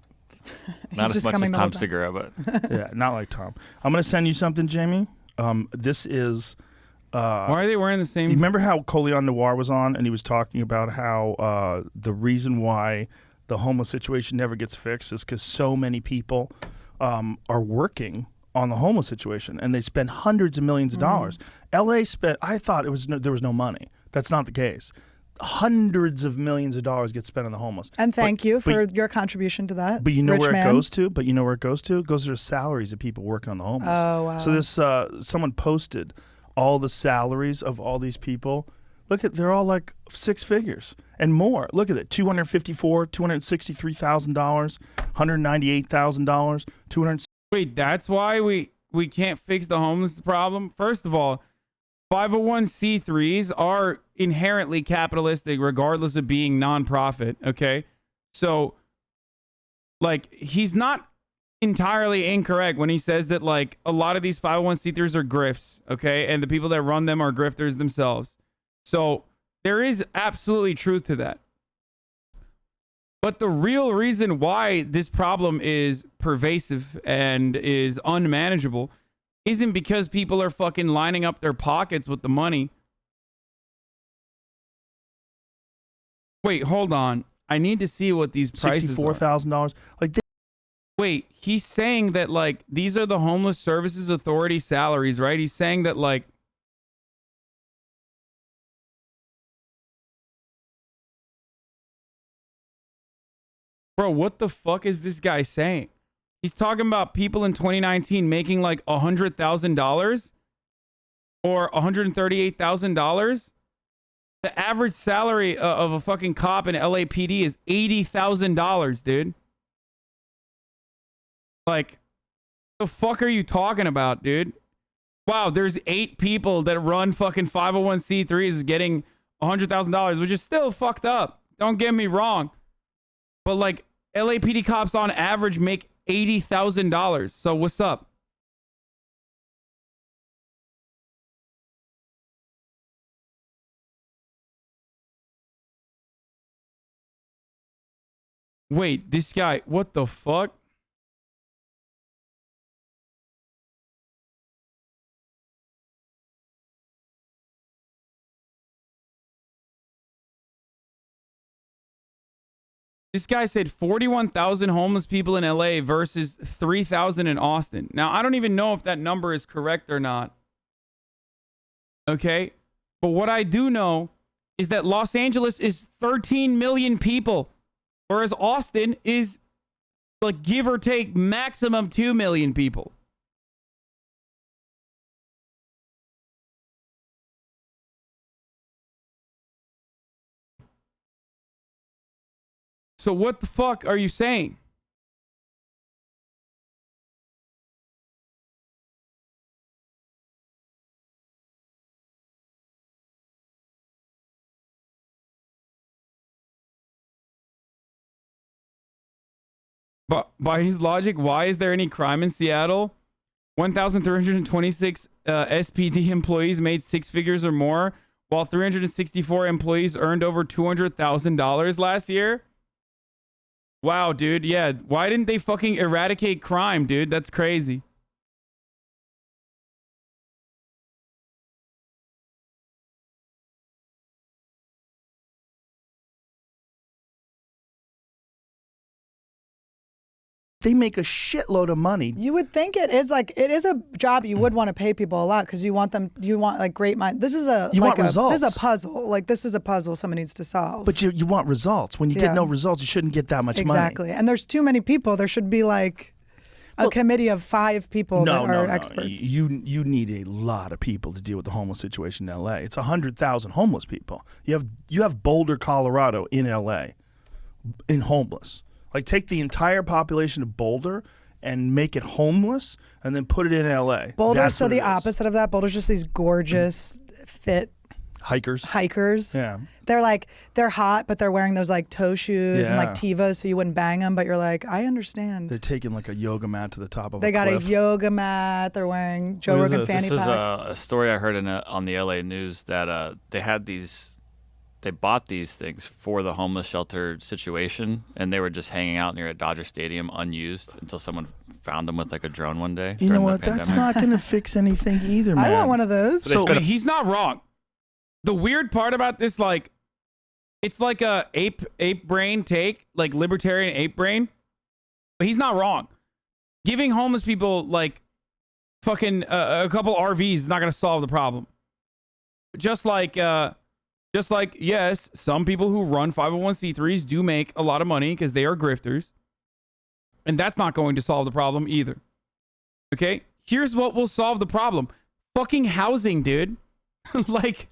Not as much as Tom Segura, but... Yeah, not like Tom. I'm going to send you something, Jamie. This is... why are they wearing the same... You remember how Colion Noir was on and he was talking about how the reason why the homeless situation never gets fixed is because so many people are working on the homeless situation and they spend hundreds of millions of dollars. LA spent... I thought there was no money. That's not the case. Hundreds of millions of dollars get spent on the homeless. And thank you for your contribution to that. But you know rich where man. it goes to? But you know where it goes to? It goes to the salaries of people working on the homeless. Oh, wow. So this someone posted all the salaries of all these people. Look at, they're all like six figures and more. Look at it. $254,000, $263,000, $198,000, $200. Wait, that's why we can't fix the homeless problem? First of all, 501c3s are inherently capitalistic regardless of being nonprofit, okay? So, like, he's not entirely incorrect when he says that, like, a lot of these 501c3s are grifts, okay? And the people that run them are grifters themselves. So there is absolutely truth to that. But the real reason why this problem is pervasive and is unmanageable isn't because people are fucking lining up their pockets with the money. Wait, hold on. I need to see what these prices are. $64,000. Like, wait, he's saying that, like, these are the Homeless Services Authority salaries, right? He's saying that, like, bro, what the fuck is this guy saying? He's talking about people in 2019 making like $100,000 or $138,000. The average salary of a fucking cop in LAPD is $80,000, dude. Like, the fuck are you talking about, dude? Wow, there's 8 people that run fucking 501c3s getting $100,000, which is still fucked up. Don't get me wrong. But like, LAPD cops on average make $80,000. So what's up? Wait, this guy, what the fuck? This guy said 41,000 homeless people in LA versus 3,000 in Austin. Now, I don't even know if that number is correct or not. Okay? But what I do know is that Los Angeles is 13 million people, whereas Austin is, like, give or take, maximum 2 million people. So what the fuck are you saying? But by his logic, why is there any crime in Seattle? 1,326 SPD employees made 6 figures or more, while 364 employees earned over $200,000 last year. Wow, dude. Yeah. Why didn't they fucking eradicate crime, dude? That's crazy. They make a shitload of money. You would think it is a job you would want to pay people a lot because you want like great mind. This is results. This is a puzzle. Like, this is a puzzle someone needs to solve. But you want results. When you get no results, you shouldn't get that much money. Exactly. And there's too many people. There should be like a committee of 5 people that are experts. You need a lot of people to deal with the homeless situation in LA. It's 100,000 homeless people. You have Boulder, Colorado in LA in homeless. Like, take the entire population of Boulder and make it homeless and then put it in LA. Boulder's so the opposite of that. Boulder's just these gorgeous, fit hikers. Yeah. They're hot, but they're wearing those like toe shoes and like Tevas so you wouldn't bang them, but you're like, I understand. They're taking like a yoga mat to the top of a cliff. They got a yoga mat. They're wearing Joe Rogan fanny pack. This is a story I heard on the LA News that they bought these things for the homeless shelter situation, and they were just hanging out near a Dodger Stadium unused until someone found them with like a drone one day. You know what? That's not going to fix anything either, man. I want one of those. So he's not wrong. The weird part about this, like, it's like a ape brain take, like libertarian ape brain, but he's not wrong. Giving homeless people like fucking a couple RVs is not going to solve the problem. Just like, yes, some people who run 501c3s do make a lot of money because they are grifters. And that's not going to solve the problem either. Okay? Here's what will solve the problem. Fucking housing, dude. Like,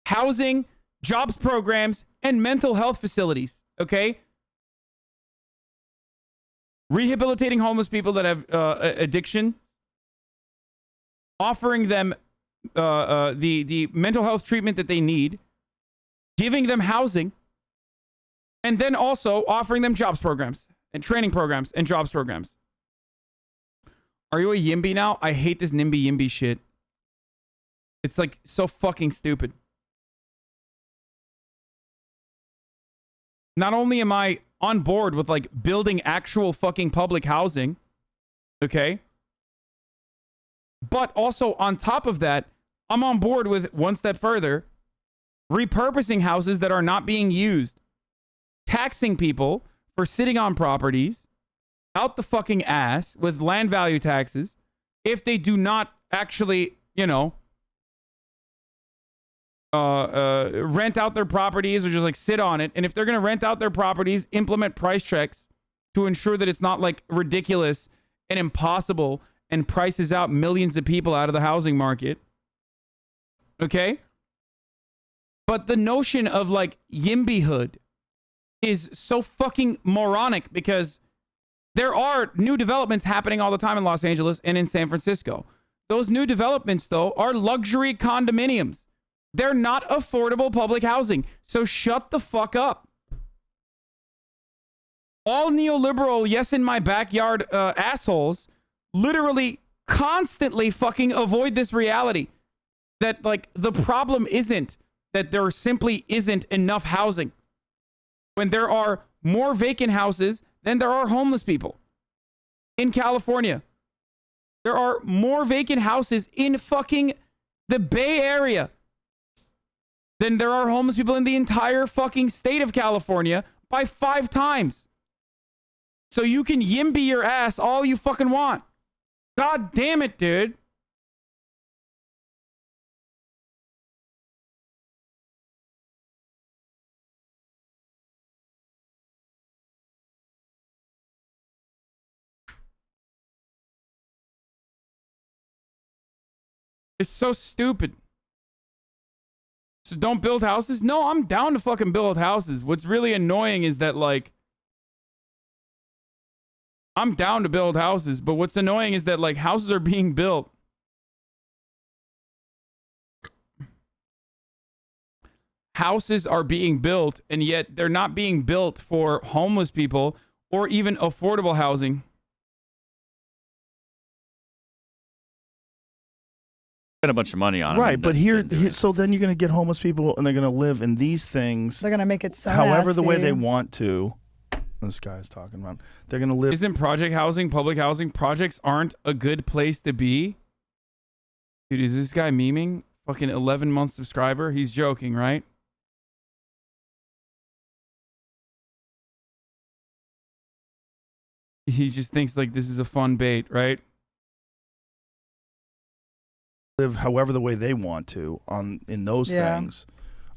housing, jobs programs, and mental health facilities. Okay? Rehabilitating homeless people that have addiction. Offering them the mental health treatment that they need, giving them housing, and then also offering them jobs programs and training programs and jobs programs. Are you a YIMBY now? I hate this NIMBY YIMBY shit. It's like so fucking stupid. not only am I on board with like building actual fucking public housing, okay, but also on top of that, I'm on board with one step further, repurposing houses that are not being used, taxing people for sitting on properties out the fucking ass with land value taxes if they do not actually, you know, rent out their properties or just like sit on it. And if they're going to rent out their properties, implement price checks to ensure that it's not like ridiculous and impossible and prices out millions of people out of the housing market. Okay? But the notion of like YIMBYhood is so fucking moronic because there are new developments happening all the time in Los Angeles and in San Francisco. Those new developments, though, are luxury condominiums. They're not affordable public housing. So shut the fuck up. All neoliberal, yes, in my backyard assholes literally constantly fucking avoid this reality that like the problem isn't that there simply isn't enough housing. When there are more vacant houses than there are homeless people. In California, there are more vacant houses in fucking the Bay Area than there are homeless people in the entire fucking state of California by 5 times. So you can YIMBY your ass all you fucking want. God damn it, dude. It's so stupid. So don't build houses? No, I'm down to fucking build houses. What's really annoying is that like I'm down to build houses, but what's annoying is that like houses are being built. Houses are being built, and yet they're not being built for homeless people or even affordable housing. Spend a bunch of money on it. Right, but so then you're going to get homeless people, and they're going to live in these things. They're going to make it so however the way nasty. they want to. This guy's talking about. They're going to live. Isn't project housing, public housing? Projects aren't a good place to be. Dude, is this guy memeing? Fucking 11-month subscriber? He's joking, right? He just thinks like this is a fun bait, right? Live however the way they want to in those things.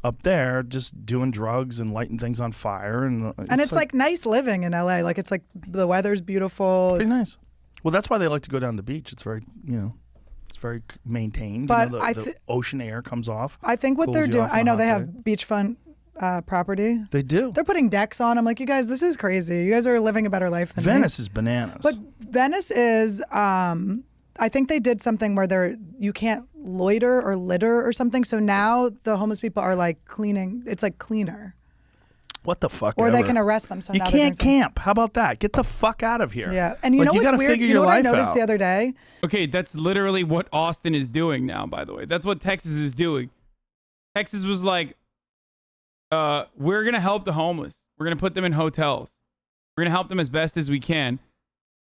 Up there, just doing drugs and lighting things on fire, and it's like nice living in LA. Like it's like the weather's beautiful. Pretty nice. Well, that's why they like to go down the beach. It's very, it's very maintained. But the ocean air comes off. I think what they're doing. I know they have beachfront property. They do. They're putting decks on. I'm like, you guys, this is crazy. You guys are living a better life than Venice me. is bananas. But Venice is. I think they did something where you can't loiter or litter or something. So now the homeless people are like cleaning. It's like cleaner. What the fuck? Or they can arrest them. So you now can't camp. How about that? Get the fuck out of here. Yeah. And you know what's weird? You know what I noticed the other day? Okay, that's literally what Austin is doing now, by the way. That's what Texas is doing. Texas was like, we're going to help the homeless. We're going to put them in hotels. We're going to help them as best as we can.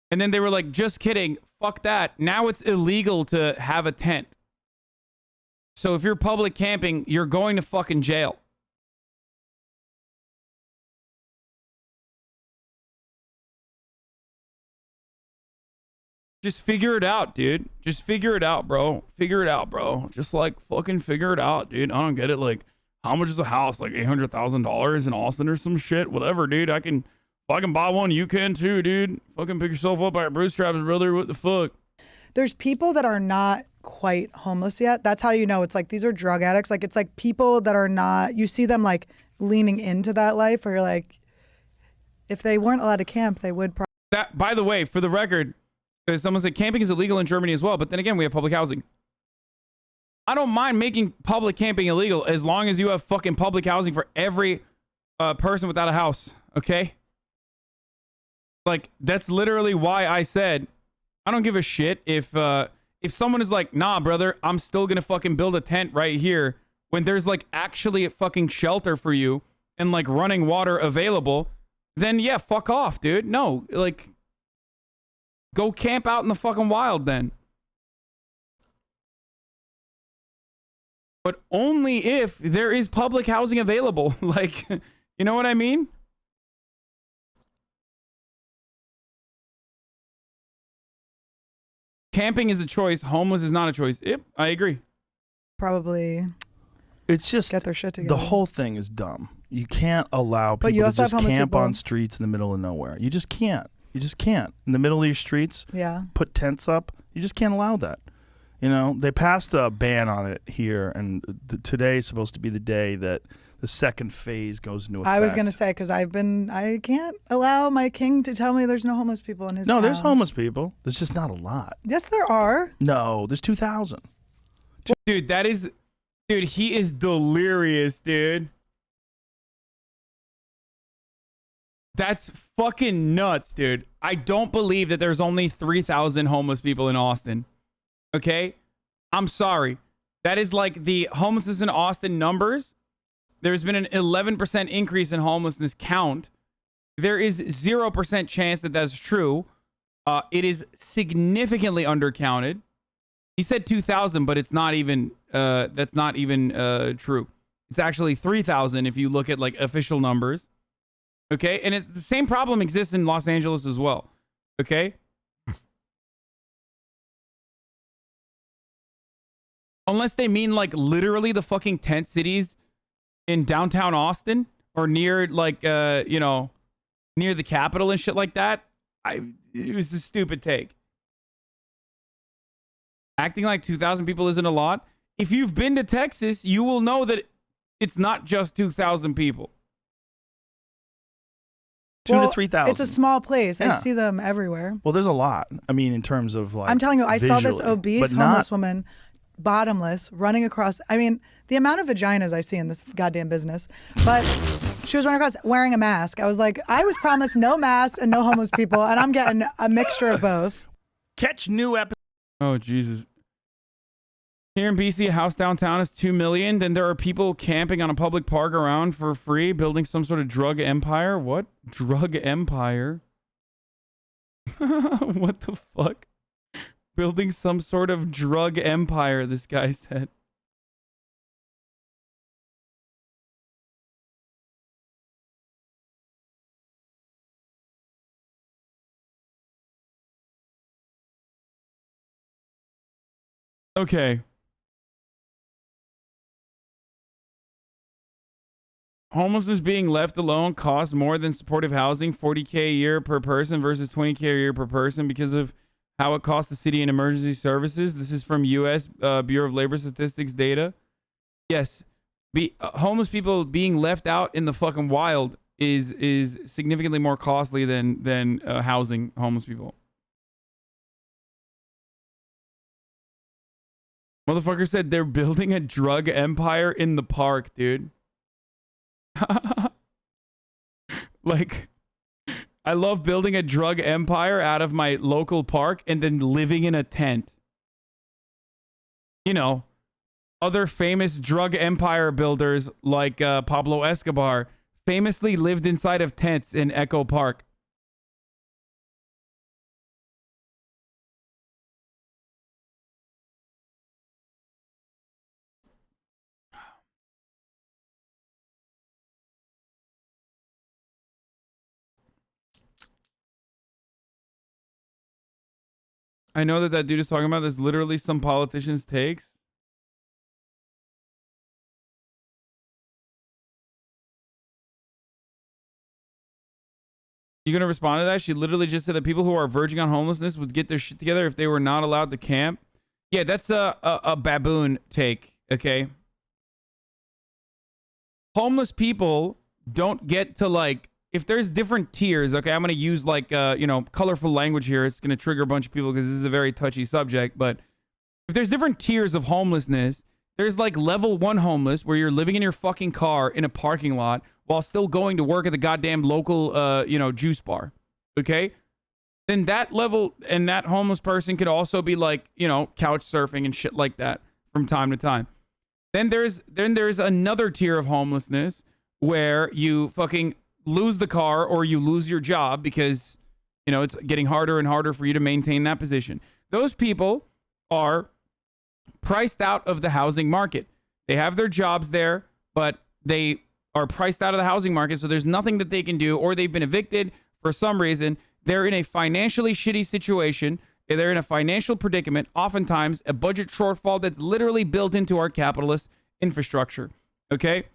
And then they were like, just kidding. Fuck that. Now it's illegal to have a tent. So if you're public camping, you're going to fucking jail. Just figure it out, dude. Just figure it out, bro. Figure it out, bro. Just like fucking figure it out, dude. I don't get it. Like, how much is a house? Like $800,000 in Austin or some shit? Whatever, dude. If I can buy one, you can too, dude. Fucking pick yourself up by your bootstraps, brother. What the fuck? There's people that are not quite homeless yet. That's how you know. It's like these are drug addicts. Like it's like people that are not. You see them like leaning into that life, where you're like, if they weren't allowed to camp, they would. That, by the way, for the record, someone said camping is illegal in Germany as well. But then again, we have public housing. I don't mind making public camping illegal as long as you have fucking public housing for every person without a house. Okay. Like, that's literally why I said, I don't give a shit if someone is like, nah, brother, I'm still going to fucking build a tent right here when there's like actually a fucking shelter for you and like running water available, then yeah, fuck off, dude. No, like, go camp out in the fucking wild then. But only if there is public housing available. Like, you know what I mean? Camping is a choice. Homeless is not a choice. Yep, I agree. Probably. It's just get their shit together. The whole thing is dumb. You can't allow But you people to also have just homeless camp people. on streets in the middle of nowhere. You just can't. You just can't. In the middle of your streets, Yeah. put tents up. You just can't allow that. You know, they passed a ban on it here, and today is supposed to be the day that the second phase goes into effect. I was going to say, because I can't allow my king to tell me there's no homeless people in his town. No, there's homeless people. There's just not a lot. Yes, there are. No, there's 2,000. Dude, dude, he is delirious, dude. That's fucking nuts, dude. I don't believe that there's only 3,000 homeless people in Austin. Okay? I'm sorry. That is like the homelessness in Austin numbers. There's been an 11% increase in homelessness count. There is 0% chance that that's true. It is significantly undercounted. He said 2,000, but it's not even, that's not even true. It's actually 3,000 if you look at like official numbers. Okay? And it's the same problem exists in Los Angeles as well. Okay? Unless they mean like literally the fucking tent cities in downtown Austin or near like, you know, near the Capitol and shit like that. It was a stupid take. Acting like 2,000 people isn't a lot. If you've been to Texas, you will know that it's not just 2,000 people. 2,000 to 3,000. It's a small place. Yeah. I see them everywhere. Well, there's a lot. I mean, in terms of like, I'm telling you, I saw this visually, obese but homeless not- woman, bottomless, running across. I mean, the amount of vaginas I see in this goddamn business. But she was running across wearing a mask. I was like, I was promised no mask and no homeless people, and I'm getting a mixture of both. Catch new episodes. Oh, Jesus. Here in BC, a house downtown is $2 million. Then there are people camping on a public park around for free, building some sort of drug empire. What? Drug empire? What the fuck? Building some sort of drug empire, this guy said. Okay. Homelessness being left alone costs more than supportive housing, $40K a year per person versus $20K a year per person because of how it costs the city in emergency services. This is from U.S. Bureau of Labor Statistics data. Yes, homeless people being left out in the fucking wild is significantly more costly than housing homeless people. Motherfucker said they're building a drug empire in the park, dude. Like, I love building a drug empire out of my local park and then living in a tent. You know, other famous drug empire builders like Pablo Escobar famously lived inside of tents in Echo Park. I know that dude is talking about this. Literally some politicians' takes. You gonna respond to that? She literally just said that people who are verging on homelessness would get their shit together if they were not allowed to camp. Yeah, that's a baboon take, okay? Homeless people don't get to, like, if there's different tiers, okay, I'm going to use, like, you know, colorful language here. It's going to trigger a bunch of people because this is a very touchy subject. But if there's different tiers of homelessness, there's, like, level 1 homeless where you're living in your fucking car in a parking lot while still going to work at the goddamn local, you know, juice bar, okay? Then that level and that homeless person could also be, like, you know, couch surfing and shit like that from time to time. Then there's another tier of homelessness where you fucking lose the car or you lose your job because, you know, it's getting harder and harder for you to maintain that position. Those people are priced out of the housing market. They have their jobs there, but they are priced out of the housing market, so there's nothing that they can do, or they've been evicted for some reason. They're in a financially shitty situation. They're in a financial predicament, oftentimes a budget shortfall that's literally built into our capitalist infrastructure. Okay?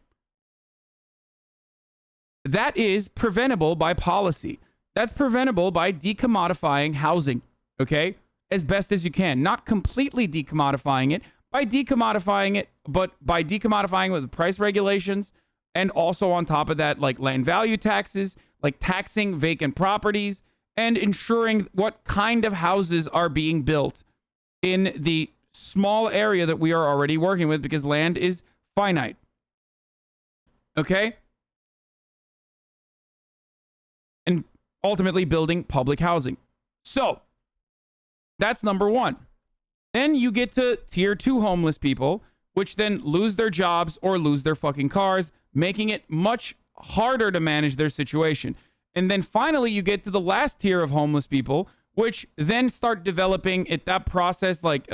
That is preventable by policy. That's preventable by decommodifying housing. Okay? As best as you can. Not completely decommodifying it, by decommodifying it, but by decommodifying it with price regulations, and also on top of that, like land value taxes, like taxing vacant properties, and ensuring what kind of houses are being built in the small area that we are already working with, because land is finite. Okay? And ultimately building public housing. So, that's number one. Then you get to tier 2 homeless people, which then lose their jobs or lose their fucking cars, making it much harder to manage their situation. And then finally, you get to the last tier of homeless people, which then start developing at that process like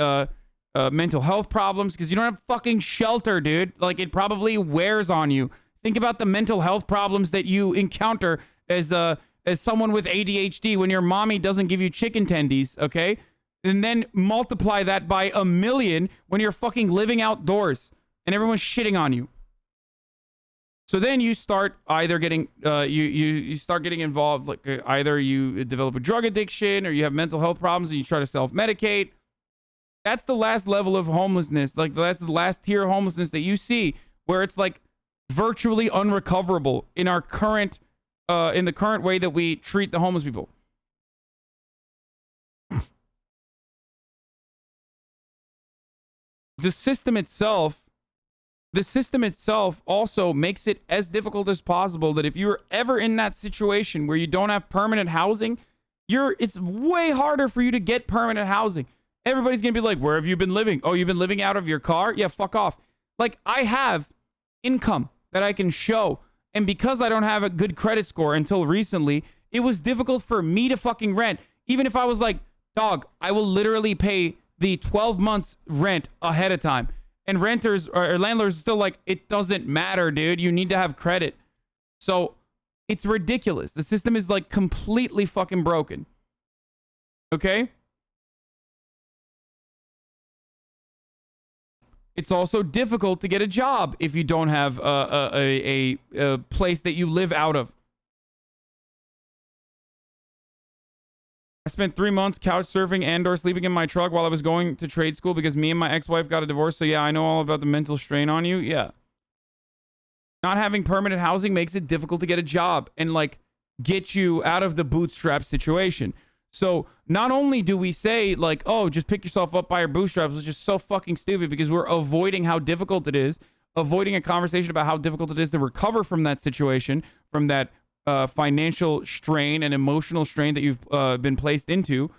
mental health problems, because you don't have fucking shelter, dude. Like, it probably wears on you. Think about the mental health problems that you encounter as someone with ADHD when your mommy doesn't give you chicken tendies, okay? And then multiply that by 1,000,000 when you're fucking living outdoors and everyone's shitting on you. So then you start either getting you start getting involved, like either you develop a drug addiction or you have mental health problems and you try to self-medicate. That's the last level of homelessness. Like, that's the last tier of homelessness that you see, where it's like virtually unrecoverable in our current in the current way that we treat the homeless people. The system itself also makes it as difficult as possible that if you're ever in that situation where you don't have permanent housing, it's way harder for you to get permanent housing. Everybody's going to be like, where have you been living? Oh, you've been living out of your car? Yeah, fuck off. Like, I have income that I can show. And because I don't have a good credit score until recently, it was difficult for me to fucking rent. Even if I was like, dog, I will literally pay the 12 months rent ahead of time. And renters or landlords are still like, it doesn't matter, dude. You need to have credit. So it's ridiculous. The system is like completely fucking broken. Okay? It's also difficult to get a job if you don't have a place that you live out of. I spent 3 months couch surfing and or sleeping in my truck while I was going to trade school because me and my ex-wife got a divorce. So yeah, I know all about the mental strain on you. Yeah. Not having permanent housing makes it difficult to get a job and like get you out of the bootstrap situation. So not only do we say like, oh, just pick yourself up by your bootstraps, which is so fucking stupid because we're avoiding how difficult it is, avoiding a conversation about how difficult it is to recover from that situation, from that financial strain and emotional strain that you've been placed into.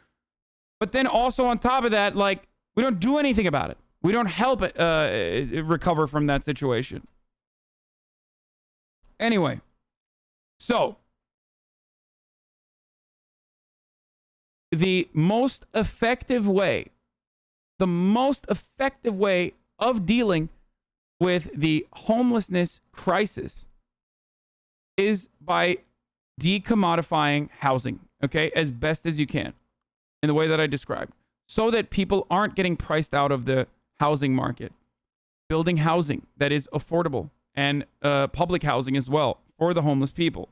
But then also on top of that, like, we don't do anything about it. We don't help it recover from that situation. Anyway, so the most effective way of dealing with the homelessness crisis is by decommodifying housing, okay, as best as you can in the way that I described, so that people aren't getting priced out of the housing market. Building housing that is affordable and public housing as well for the homeless people.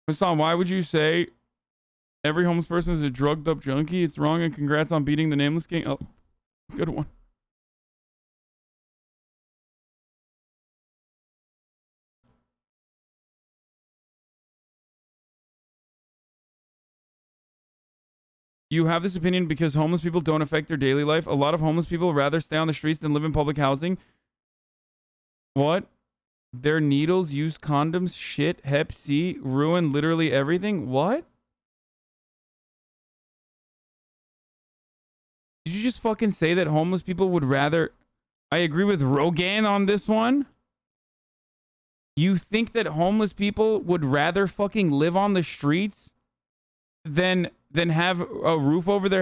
Hassan, why would you say every homeless person is a drugged up junkie? It's wrong, and congrats on beating the Nameless King. Oh, good one. You have this opinion because homeless people don't affect their daily life. A lot of homeless people rather stay on the streets than live in public housing. What? Their needles, use condoms, shit, hep C, ruin literally everything? What? Did you just fucking say that homeless people would rather... I agree with Rogan on this one. You think that homeless people would rather fucking live on the streets than have a roof over their